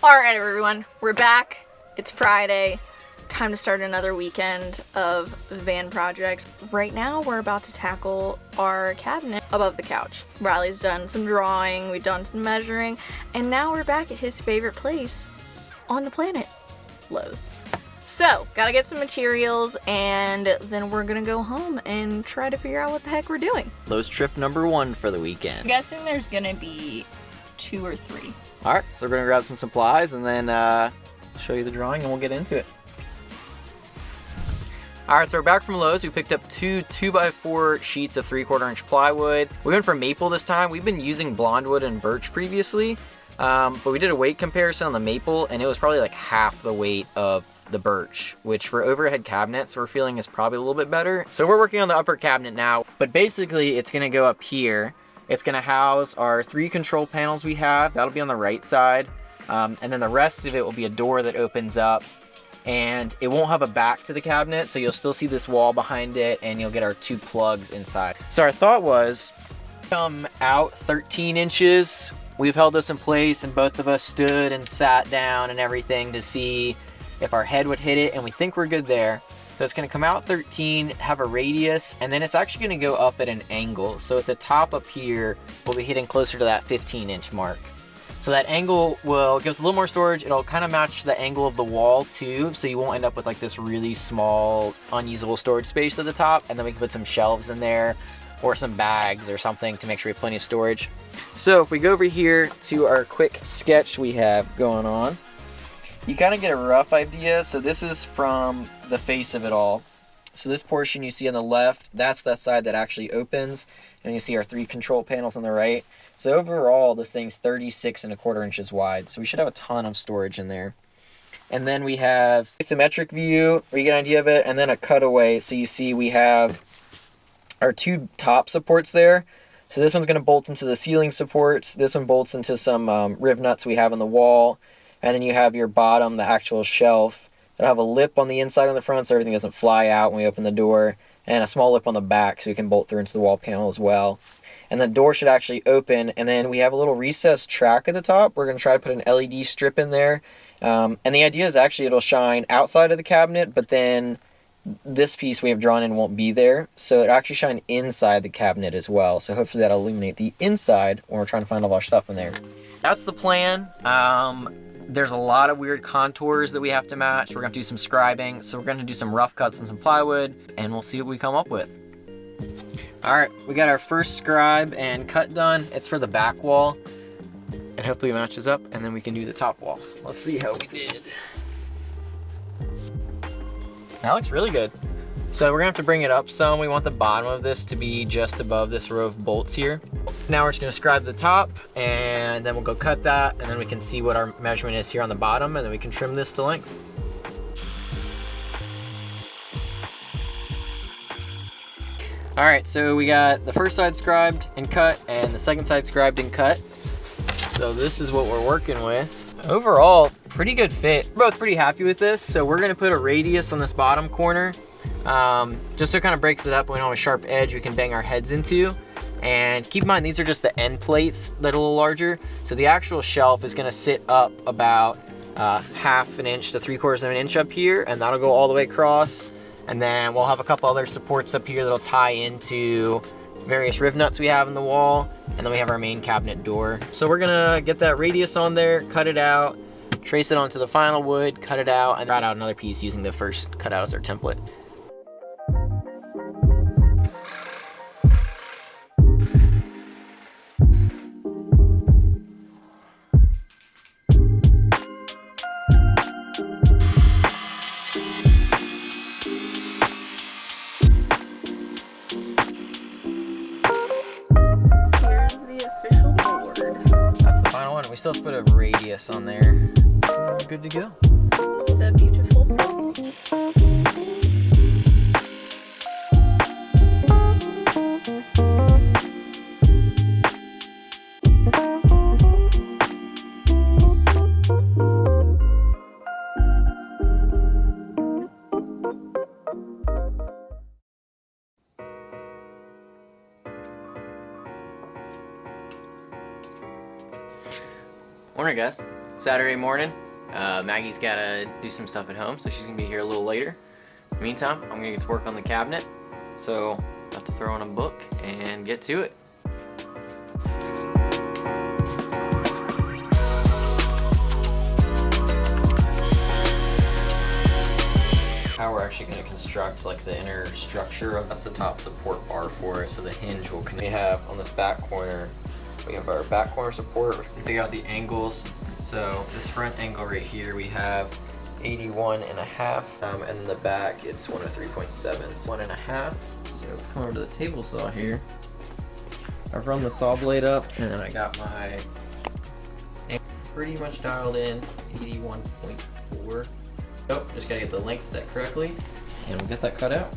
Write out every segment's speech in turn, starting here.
Alright everyone, we're back. It's Friday. Time to start another weekend of van projects. Right now we're about to tackle our cabinet above the couch. Riley's done some drawing, we've done some measuring, and now we're back at his favorite place on the planet, Lowe's. So, gotta get some materials and then we're gonna go home and try to figure out what the heck we're doing. Lowe's trip number 1 for the weekend. I'm guessing there's gonna be 2 or 3. Alright, so we're going to grab some supplies and then show you the drawing and we'll get into it. Alright, so we're back from Lowe's. We picked up two 2x4 sheets of 3/4 inch plywood. We went for maple this time. We've been using blonde wood and birch previously, but we did a weight comparison on the maple and it was probably like half the weight of the birch, which for overhead cabinets we're feeling is probably a little bit better. So we're working on the upper cabinet now, but basically it's going to go up here. It's going to house our 3 control panels we have. That'll be on the right side. And then the rest of it will be a door that opens up. And it won't have a back to the cabinet, so you'll still see this wall behind it, and you'll get our 2 plugs inside. So our thought was, come out 13 inches. We've held this in place, and both of us stood and sat down and everything to see if our head would hit it, and we think we're good there. So it's going to come out 13, have a radius, and then it's actually going to go up at an angle. So at the top up here, we'll be hitting closer to that 15-inch mark. So that angle will give us a little more storage. It'll kind of match the angle of the wall too, so you won't end up with like this really small, unusable storage space at the top. And then we can put some shelves in there or some bags or something to make sure we have plenty of storage. So if we go over here to our quick sketch we have going on, you kind of get a rough idea. So this is from the face of it all. So this portion you see on the left, that's that side that actually opens, and you see our 3 control panels on the right. So overall, this thing's 36 1/4 inches wide. So we should have a ton of storage in there. And then we have a symmetric view where you get an idea of it, and then a cutaway. So you see we have our 2 top supports there. So this one's going to bolt into the ceiling supports. This one bolts into some riv nuts we have on the wall. And then you have your bottom, the actual shelf. It'll have a lip on the inside on the front so everything doesn't fly out when we open the door. And a small lip on the back so we can bolt through into the wall panel as well. And the door should actually open. And then we have a little recessed track at the top. We're going to try to put an LED strip in there. And the idea is actually it'll shine outside of the cabinet, but then this piece we have drawn in won't be there. So it'll actually shine inside the cabinet as well. So hopefully that'll illuminate the inside when we're trying to find all our stuff in there. That's the plan. There's a lot of weird contours that we have to match. We're going to do some scribing. So we're going to do some rough cuts and some plywood, and we'll see what we come up with. All right, we got our first scribe and cut done. It's for the back wall, and hopefully it matches up, and then we can do the top wall. Let's see how we did. That looks really good. So we're gonna have to bring it up some. We want the bottom of this to be just above this row of bolts here. Now we're just gonna scribe the top, and then we'll go cut that, and then we can see what our measurement is here on the bottom, and then we can trim this to length. All right, so we got the first side scribed and cut, and the second side scribed and cut. So this is what we're working with. Overall, pretty good fit. We're both pretty happy with this. So we're gonna put a radius on this bottom corner, just so it kind of breaks it up. We don't have a sharp edge we can bang our heads into. And keep in mind, these are just the end plates that are a little larger. So the actual shelf is gonna sit up about 1/2 inch to 3/4 of an inch up here, and that'll go all the way across. And then we'll have a couple other supports up here that'll tie into various riv nuts we have in the wall. And then we have our main cabinet door. So we're gonna get that radius on there, cut it out, trace it onto the final wood, cut it out, and cut out another piece using the first cutout as our template. We still have to put a radius on there, and then we're good to go. So beautiful. Morning, guys. Saturday morning. Maggie's gotta do some stuff at home, so she's gonna be here a little later. In the meantime, I'm gonna get to work on the cabinet. So, about to throw in a book and get to it. How we're actually going to construct like the inner structure of that's the top support bar for it, so the hinge will connect. We have on this back corner, we have our back corner support. We figure out the angles. So this front angle right here we have 81.5, and in the back it's 103.7, so 1.5. So come over to the table saw here. I've run the saw blade up, and then I got my pretty much dialed in 81.4. Oh, just gotta get the length set correctly, and we'll get that cut out.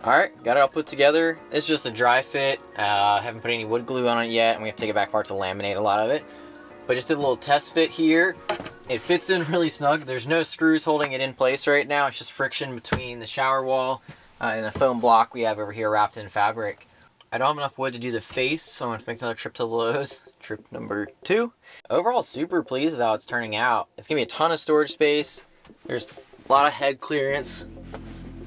Alright, got it all put together. It's just a dry fit. Haven't put any wood glue on it yet, and we have to take it back apart to laminate a lot of it. But just did a little test fit here. It fits in really snug. There's no screws holding it in place right now. It's just friction between the shower wall and the foam block we have over here wrapped in fabric. I don't have enough wood to do the face, so I'm going to make another trip to Lowe's. Trip number 2. Overall, super pleased with how it's turning out. It's going to be a ton of storage space. There's a lot of head clearance.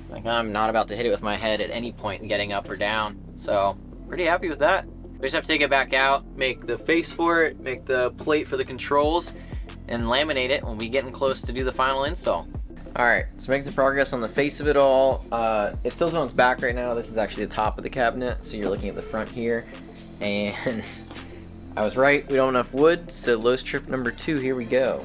Like, I'm not about to hit it with my head at any point in getting up or down. So, pretty happy with that. We just have to take it back out, make the face for it, make the plate for the controls, and laminate it when we getting close to do the final install. Alright, so making some progress on the face of it all. It's still on its back right now. This is actually the top of the cabinet, so you're looking at the front here. And I was right, we don't have enough wood, so Lowe's trip number 2, here we go.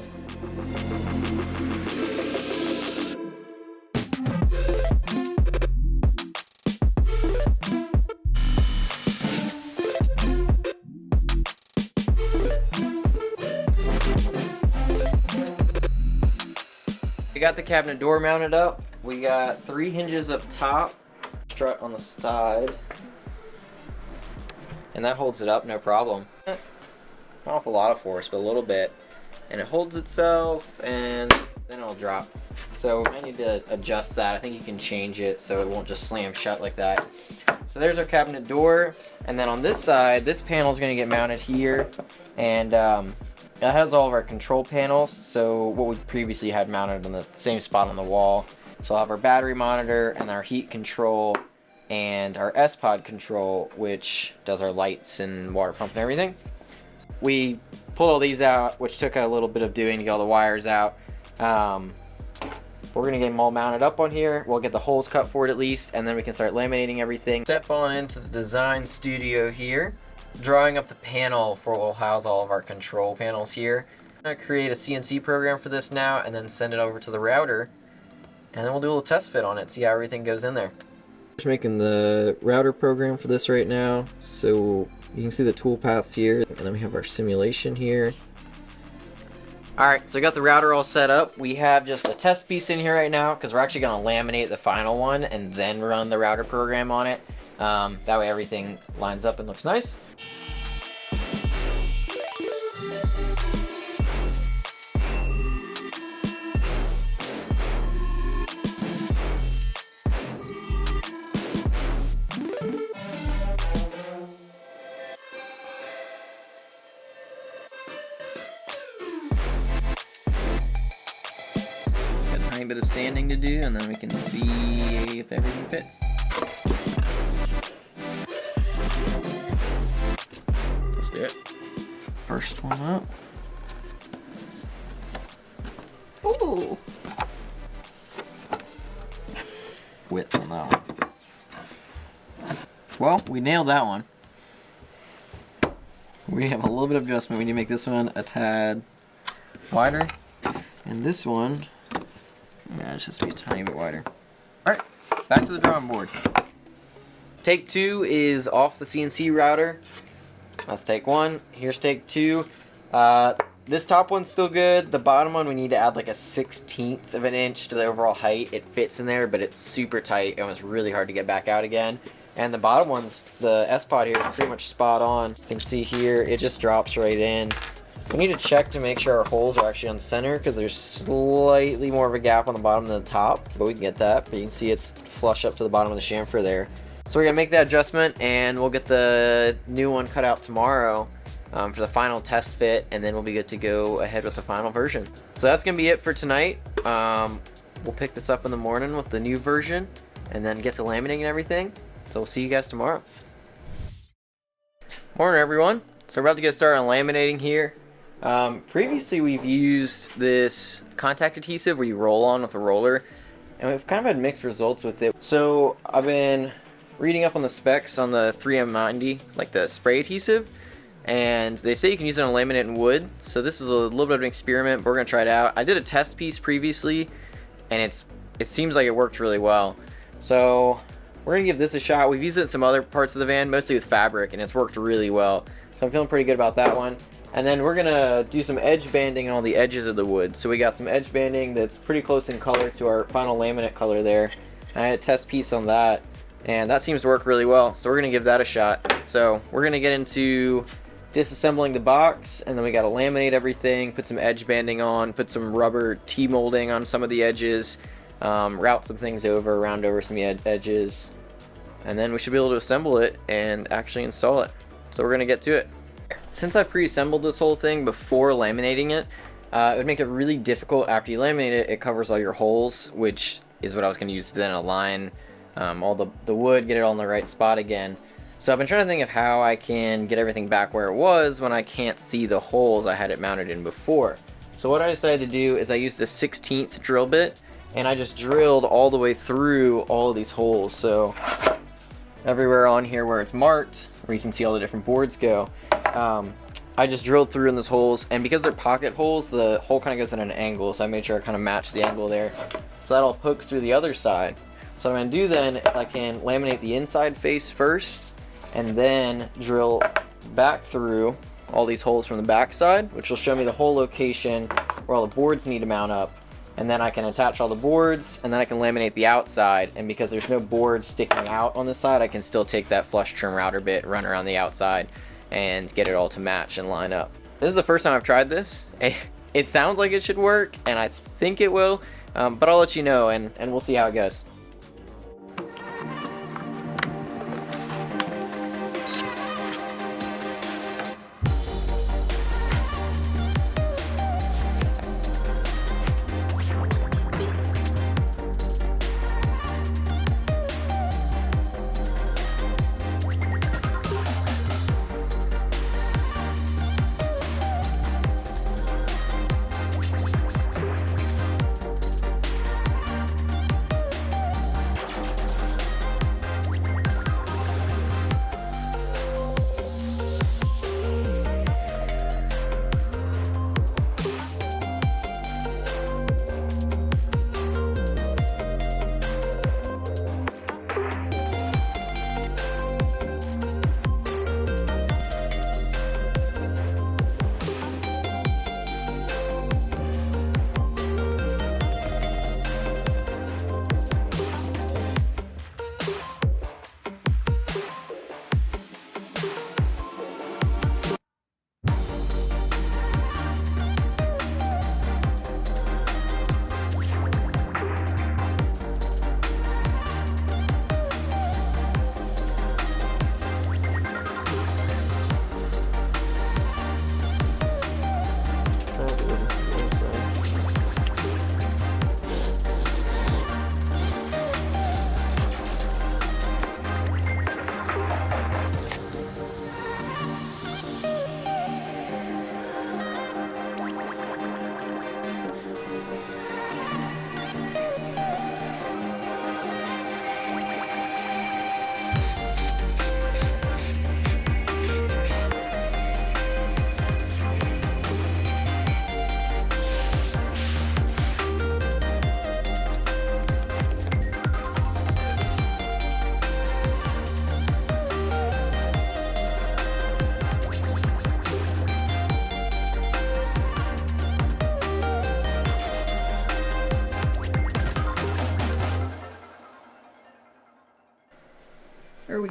We got the cabinet door mounted up. We got 3 hinges up top, strut on the side, and that holds it up no problem. Not with a lot of force, but a little bit, and it holds itself, and then it'll drop. So I need to adjust that. I think you can change it so it won't just slam shut like that. So there's our cabinet door, and then on this side, this panel is going to get mounted here, and it has all of our control panels, so what we previously had mounted on the same spot on the wall. So I'll have our battery monitor and our heat control and our S-Pod control, which does our lights and water pump and everything. We pulled all these out, which took a little bit of doing to get all the wires out. We're going to get them all mounted up on here. We'll get the holes cut for it at least, and then we can start laminating everything. Step on into the design studio here. Drawing up the panel for what will house all of our control panels here. I'm going to create a CNC program for this now and then send it over to the router, and then we'll do a little test fit on it, see how everything goes in there. Just making the router program for this right now, so you can see the tool paths here, and then we have our simulation here. Alright, so I got the router all set up. We have just a test piece in here right now because we're actually going to laminate the final one and then run the router program on it. That way everything lines up and looks nice. tiny bit of sanding to do, and then we can see if everything fits. Let's do it. First one up. Ooh. Width on that one. Well, we nailed that one. We have a little bit of adjustment. We need to make this one a tad wider. And this one, yeah, it's just be a tiny bit wider. Alright, back to the drawing board. Take 2 is off the CNC router. That's take 1. Here's take 2. This top one's still good. The bottom one, we need to add like a 1/16 of an inch to the overall height. It fits in there, but it's super tight and it's really hard to get back out again. And the bottom one's, the S-Pod here is pretty much spot on. You can see here, it just drops right in. We need to check to make sure our holes are actually on center because there's slightly more of a gap on the bottom than the top, but we can get that. But you can see it's flush up to the bottom of the chamfer there. So we're gonna make that adjustment and we'll get the new one cut out tomorrow for the final test fit, and then we'll be good to go ahead with the final version. So that's gonna be it for tonight. We'll pick this up in the morning with the new version and then get to laminating and everything. So we'll see you guys tomorrow. Morning everyone. So we're about to get started on laminating here. Previously we've used this contact adhesive where you roll on with a roller, and we've kind of had mixed results with it. So I've been reading up on the specs on the 3M90, like the spray adhesive, and they say you can use it on laminate and wood. So this is a little bit of an experiment, but we're gonna try it out. I did a test piece previously and it seems like it worked really well. So we're gonna give this a shot. We've used it in some other parts of the van, mostly with fabric, and it's worked really well. So I'm feeling pretty good about that one. And then we're gonna do some edge banding on all the edges of the wood. So we got some edge banding that's pretty close in color to our final laminate color there. And I had a test piece on that, and that seems to work really well. So we're gonna give that a shot. So we're gonna get into disassembling the box, and then we gotta laminate everything, put some edge banding on, put some rubber T-molding on some of the edges, route some things over, round over some edges, and then we should be able to assemble it and actually install it. So we're gonna get to it. Since I pre-assembled this whole thing before laminating it, it would make it really difficult after you laminate it. It covers all your holes, which is what I was gonna use to then align all the wood, get it all in the right spot again. So I've been trying to think of how I can get everything back where it was when I can't see the holes I had it mounted in before. So what I decided to do is I used a 1/16 drill bit, and I just drilled all the way through all of these holes. So everywhere on here where it's marked, where you can see all the different boards go, I just drilled through in those holes, and because they're pocket holes, the hole kind of goes at an angle, so I made sure I kind of matched the angle there. So that all pokes through the other side. So what I'm going to do then is I can laminate the inside face first, and then drill back through all these holes from the back side, which will show me the whole location where all the boards need to mount up. And then I can attach all the boards, and then I can laminate the outside, and because there's no boards sticking out on the side, I can still take that flush trim router bit, run around the outside, and get it all to match and line up. This is the first time I've tried this. It sounds like it should work, and I think it will, but I'll let you know, and we'll see how it goes.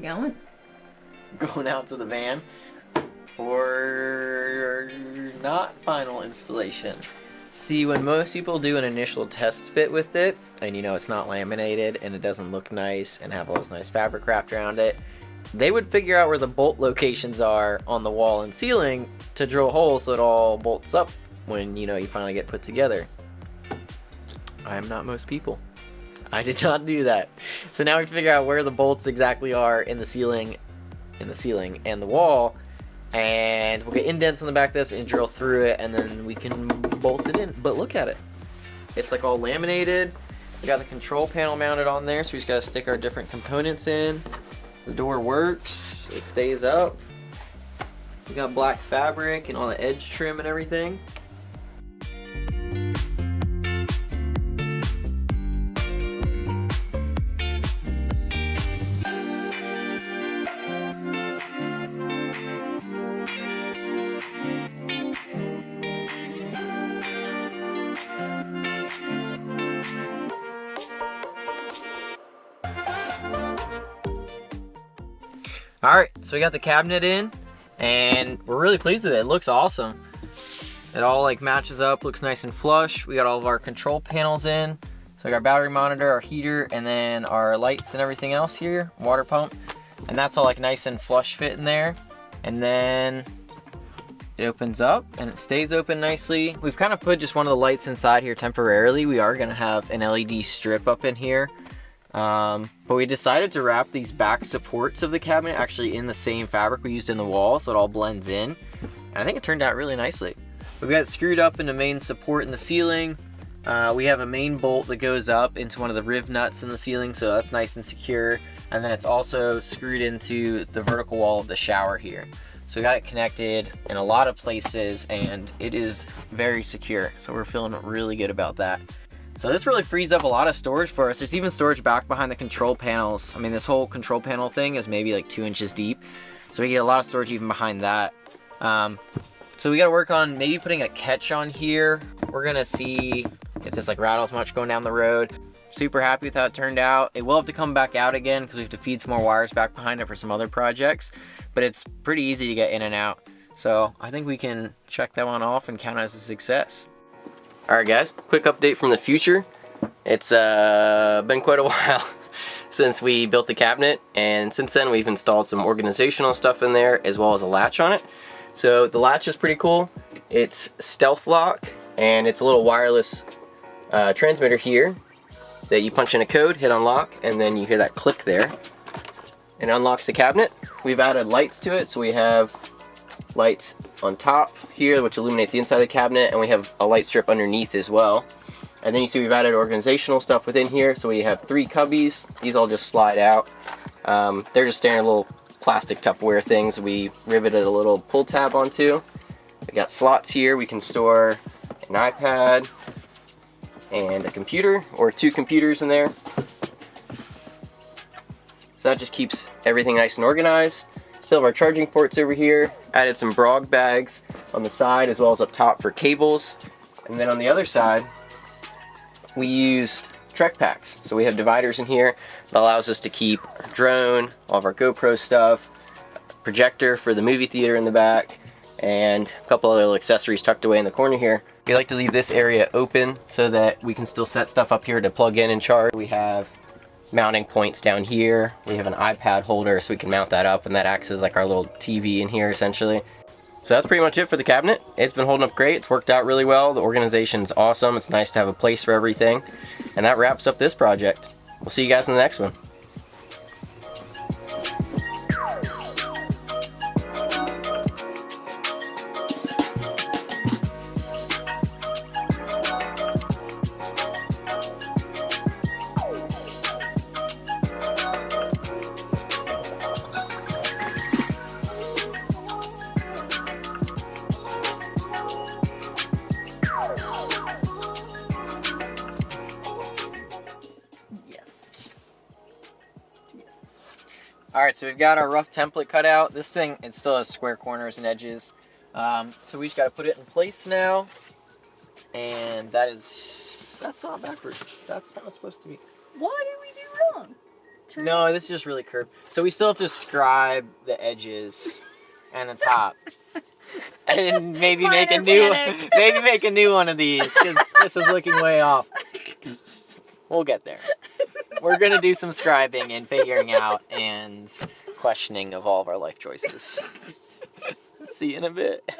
going? Going out to the van for not final installation. See, when most people do an initial test fit with it, and you know it's not laminated and it doesn't look nice and have all this nice fabric wrapped around it, they would figure out where the bolt locations are on the wall and ceiling to drill holes so it all bolts up when, you know, you finally get put together. I am not most people. I did not do that. So now we have to figure out where the bolts exactly are in the ceiling and the wall, and we'll get indents on the back of this and drill through it, and then we can bolt it in. But look at it. It's like all laminated. We got the control panel mounted on there, so we just gotta stick our different components in. The door works, it stays up. We got black fabric and all the edge trim and everything. Alright, so we got the cabinet in, and we're really pleased with it. It looks awesome. It all like matches up, looks nice and flush. We got all of our control panels in. So we got our battery monitor, our heater, and then our lights and everything else here, water pump. And that's all like nice and flush fit in there. And then it opens up and it stays open nicely. We've kind of put just one of the lights inside here temporarily. We are gonna have an LED strip up in here. But we decided to wrap these back supports of the cabinet actually in the same fabric we used in the wall, so it all blends in. And I think it turned out really nicely. We've got it screwed up in the main support in the ceiling. We have a main bolt that goes up into one of the riv nuts in the ceiling, so that's nice and secure. And then it's also screwed into the vertical wall of the shower here. So we got it connected in a lot of places, and it is very secure. So we're feeling really good about that. So this really frees up a lot of storage for us. There's even storage back behind the control panels. I mean, this whole control panel thing is maybe like 2 inches deep. So we get a lot of storage even behind that. So we got to work on maybe putting a catch on here. We're going to see if this like rattles much going down the road. Super happy with how it turned out. It will have to come back out again because we have to feed some more wires back behind it for some other projects. But it's pretty easy to get in and out. So I think we can check that one off and count it as a success. Alright guys, quick update from the future. It's been quite a while since we built the cabinet, and since then we've installed some organizational stuff in there as well as a latch on it. So the latch is pretty cool. It's stealth lock, and it's a little wireless transmitter here that you punch in a code, hit unlock, and then you hear that click there, and it unlocks the cabinet. We've added lights to it, so we have lights on top here which illuminates the inside of the cabinet, and we have a light strip underneath as well. And then you see we've added organizational stuff within here, so we have 3 cubbies. These all just slide out. They're just standard little plastic Tupperware things we riveted a little pull tab onto. We got slots here. We can store an iPad and a computer, or 2 computers in there. So that just keeps everything nice and organized. Still have our charging ports over here. Added some brog bags on the side as well as up top for cables. And then on the other side, we used Trek packs. So we have dividers in here that allows us to keep our drone, all of our GoPro stuff, projector for the movie theater in the back, and a couple other little accessories tucked away in the corner here. We like to leave this area open so that we can still set stuff up here to plug in and charge. We have mounting points down here. We have an iPad holder so we can mount that up, and that acts as like our little TV in here essentially. So that's pretty much it for the cabinet. It's been holding up great. It's worked out really well. The organization's awesome. It's nice to have a place for everything. And that wraps up this project. We'll see you guys in the next one. Alright, so we've got our rough template cut out. This thing, it still has square corners and edges. So we just got to put it in place now. And that's not backwards. That's how it's supposed to be. What did we do wrong? turn? No, this is just really curved. So we still have to scribe the edges and the top. And maybe make a new one of these because this is looking way off. We'll get there. We're gonna do some scribing and figuring out and questioning of all of our life choices. See you in a bit.